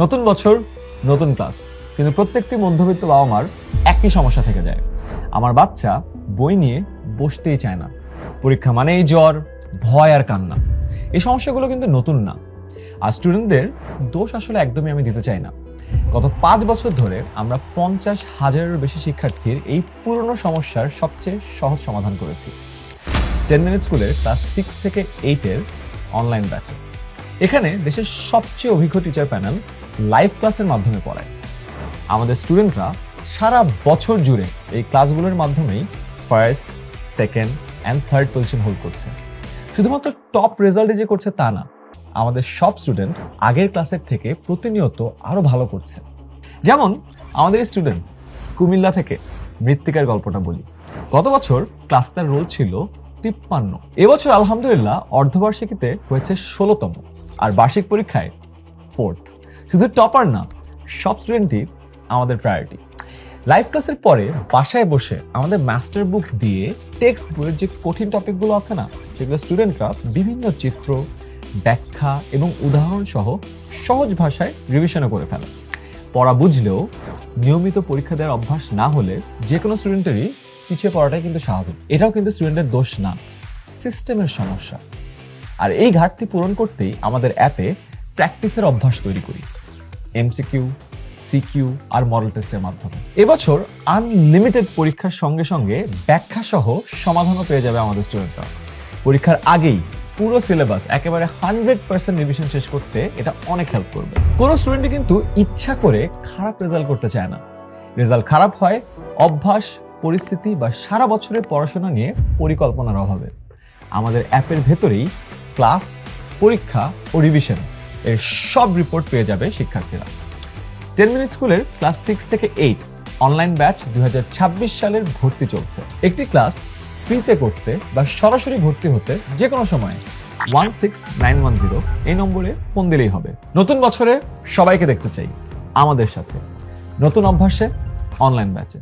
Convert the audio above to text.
নতুন বছর নতুন ক্লাস, কিন্তু প্রত্যেকটি মধ্যবিত্ত বাবা মার একই সমস্যা থেকে যায়। আমার বাচ্চা বই নিয়ে বসতেই চায় না, পরীক্ষা মানেই জ্বর, ভয় আর কান্না। এই সমস্যাগুলো কিন্তু নতুন না, আর স্টুডেন্টদের দোষ আসলে একদমই আমি দিতে চাই না। গত 5 বছর ধরে আমরা 50,000-এরও বেশি শিক্ষার্থীর এই পুরনো সমস্যার সবচেয়ে সহজ সমাধান করেছি 10 মিনিট স্কুলের ক্লাস 6 থেকে 8 এর অনলাইন ব্যাচে। এখানে দেশের সবচেয়ে অভিজ্ঞ টিচার প্যানেল লাইভ ক্লাসের মাধ্যমে পড়ায়। আমাদের স্টুডেন্টরা সারা বছর জুড়ে এই ক্লাসগুলোর মাধ্যমেই first, second and third position hold করছে। শুধুমাত্র টপ রেজাল্টে যে করছে তা না, আমাদের সব স্টুডেন্ট আগের ক্লাসের থেকে প্রতিনিয়ত আরো ভালো করছে। যেমন আমাদের স্টুডেন্ট কুমিল্লা থেকে মৃত্তিকার গল্পটা বলি। গত বছর ক্লাস তার রোল ছিল 53, এবছর আলহামদুলিল্লাহ অর্ধবার্ষিকীতে হয়েছে 16তম, আর বার্ষিক পরীক্ষায় 4th। শুধু টপার না, সব স্টুডেন্টই আমাদের প্রায়োরিটি। লাইভ ক্লাসের পরে বাসায় বসে আমাদের মাস্টার বুক দিয়ে টেক্সট বইয়ের যে কঠিন টপিকগুলো আছে না, সেগুলো স্টুডেন্টরা বিভিন্ন চিত্র, ব্যাখ্যা এবং উদাহরণ সহ সহজ ভাষায় রিভিশনও করে ফেলে। পড়া বুঝলেও নিয়মিত পরীক্ষা দেওয়ার অভ্যাস না হলে যে কোনো স্টুডেন্টেরই পিছিয়ে পড়াটাই কিন্তু স্বাভাবিক। এটাও কিন্তু স্টুডেন্টের দোষ না, সিস্টেমের সমস্যা। আর এই ঘাটতি পূরণ করতেই আমাদের অ্যাপে প্র্যাকটিসের অভ্যাস তৈরি করি, এমসিকিউ, সিকিউ আর মডেল টেস্টের মাধ্যমে। এবছর আনলিমিটেড পরীক্ষার সঙ্গে সঙ্গে ব্যাখ্যা সহ সমাধানও পেয়ে যাবে আমাদের স্টুডেন্টরা। পরীক্ষার আগেই পুরো সিলেবাস একেবারে 100% রিভিশন শেষ করতে এটা অনেক হেল্প করবে। কোনো স্টুডেন্টই কিন্তু ইচ্ছা করে খারাপ রেজাল্ট করতে চায় না। রেজাল্ট খারাপ হয় অভ্যাস, পরিস্থিতি বা সারা বছরের পড়াশোনা নিয়ে পরিকল্পনার অভাবে। আমাদের অ্যাপের ভেতরেই ক্লাস, পরীক্ষা ও রিভিশন এর সব রিপোর্ট পেয়ে যাবে শিক্ষার্থীরা। 10 মিনিট স্কুলের ক্লাস 6 থেকে 8 অনলাইন ব্যাচ 2026 সালের ভর্তি চলছে। একটি ক্লাস ফ্রিতে করতে বা সরাসরি ভর্তি হতে যে কোনো সময় 16910 এই নম্বরে ফোন দিলেই হবে। নতুন বছরে সবাইকে দেখতে চাই আমাদের সাথে, নতুন অভ্যাসে অনলাইন ব্যাচে।